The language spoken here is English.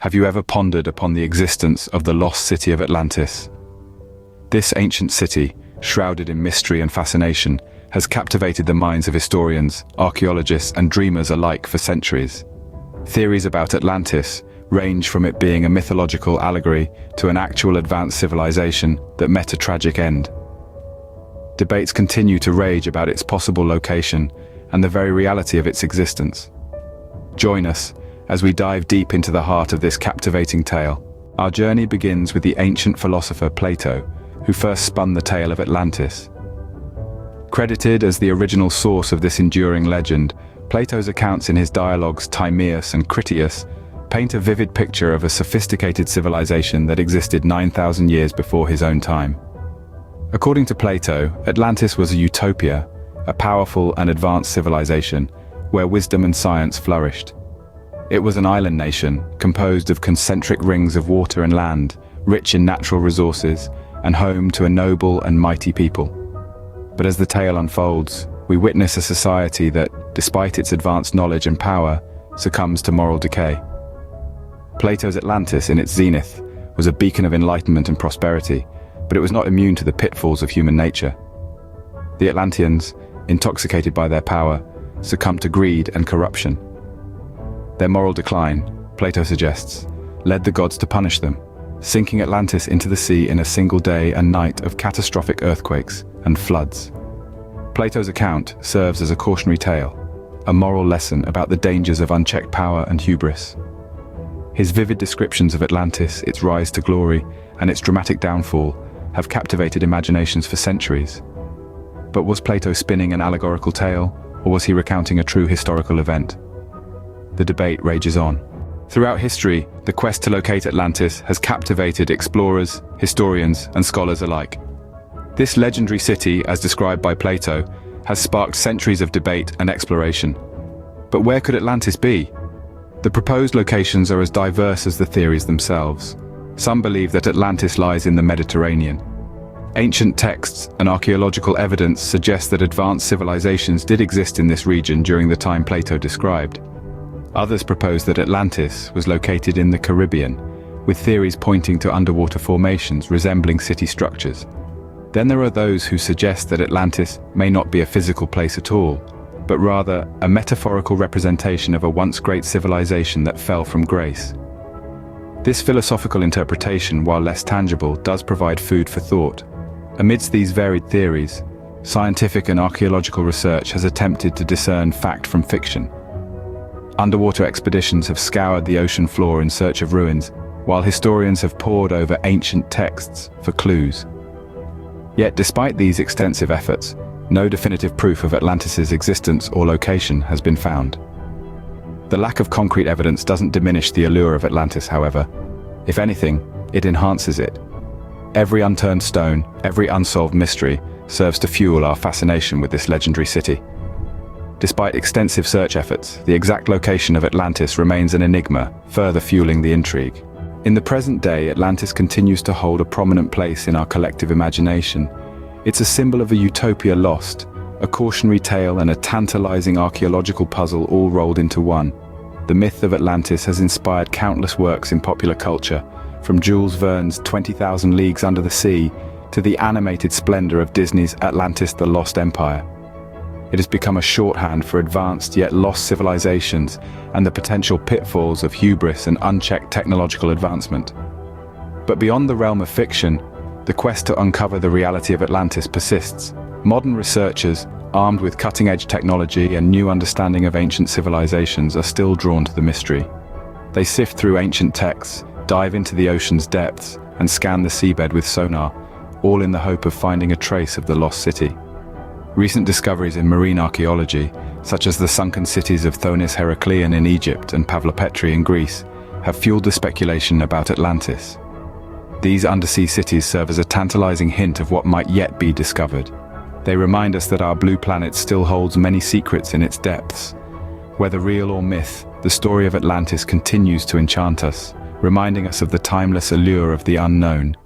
Have you ever pondered upon the existence of the lost city of Atlantis? This ancient city, shrouded in mystery and fascination, has captivated the minds of historians, archaeologists, and dreamers alike for centuries. Theories about Atlantis range from it being a mythological allegory to an actual advanced civilization that met a tragic end. Debates continue to rage about its possible location and the very reality of its existence. Join us as we dive deep into the heart of this captivating tale. Our journey begins with the ancient philosopher Plato, who first spun the tale of Atlantis. Credited as the original source of this enduring legend, Plato's accounts in his dialogues Timaeus and Critias paint a vivid picture of a sophisticated civilization that existed 9,000 years before his own time. According to Plato, Atlantis was a utopia, a powerful and advanced civilization where wisdom and science flourished. It was an island nation composed of concentric rings of water and land, rich in natural resources, and home to a noble and mighty people. But as the tale unfolds, we witness a society that, despite its advanced knowledge and power, succumbs to moral decay. Plato's Atlantis, in its zenith, was a beacon of enlightenment and prosperity, but it was not immune to the pitfalls of human nature. The Atlanteans, intoxicated by their power, succumbed to greed and corruption. Their moral decline, Plato suggests, led the gods to punish them, sinking Atlantis into the sea in a single day and night of catastrophic earthquakes and floods. Plato's account serves as a cautionary tale, a moral lesson about the dangers of unchecked power and hubris. His vivid descriptions of Atlantis, its rise to glory, and its dramatic downfall have captivated imaginations for centuries. But was Plato spinning an allegorical tale, or was he recounting a true historical event? The debate rages on. Throughout history, the quest to locate Atlantis has captivated explorers, historians, and scholars alike. This legendary city, as described by Plato, has sparked centuries of debate and exploration. But where could Atlantis be? The proposed locations are as diverse as the theories themselves. Some believe that Atlantis lies in the Mediterranean. Ancient texts and archaeological evidence suggest that advanced civilizations did exist in this region during the time Plato described. Others propose that Atlantis was located in the Caribbean, with theories pointing to underwater formations resembling city structures. Then there are those who suggest that Atlantis may not be a physical place at all, but rather a metaphorical representation of a once great civilization that fell from grace. This philosophical interpretation, while less tangible, does provide food for thought. Amidst these varied theories, scientific and archaeological research has attempted to discern fact from fiction. Underwater expeditions have scoured the ocean floor in search of ruins, while historians have pored over ancient texts for clues. Yet despite these extensive efforts, no definitive proof of Atlantis's existence or location has been found. The lack of concrete evidence doesn't diminish the allure of Atlantis, however. If anything, it enhances it. Every unturned stone, every unsolved mystery, serves to fuel our fascination with this legendary city. Despite extensive search efforts, the exact location of Atlantis remains an enigma, further fueling the intrigue. In the present day, Atlantis continues to hold a prominent place in our collective imagination. It's a symbol of a utopia lost, a cautionary tale and a tantalizing archaeological puzzle all rolled into one. The myth of Atlantis has inspired countless works in popular culture, from Jules Verne's 20,000 Leagues Under the Sea to the animated splendor of Disney's Atlantis: The Lost Empire. It has become a shorthand for advanced yet lost civilizations and the potential pitfalls of hubris and unchecked technological advancement. But beyond the realm of fiction, the quest to uncover the reality of Atlantis persists. Modern researchers, armed with cutting-edge technology and new understanding of ancient civilizations, are still drawn to the mystery. They sift through ancient texts, dive into the ocean's depths, and scan the seabed with sonar, all in the hope of finding a trace of the lost city. Recent discoveries in marine archaeology, such as the sunken cities of Thonis Heracleion in Egypt and Pavlopetri in Greece, have fueled the speculation about Atlantis. These undersea cities serve as a tantalizing hint of what might yet be discovered. They remind us that our blue planet still holds many secrets in its depths. Whether real or myth, the story of Atlantis continues to enchant us, reminding us of the timeless allure of the unknown.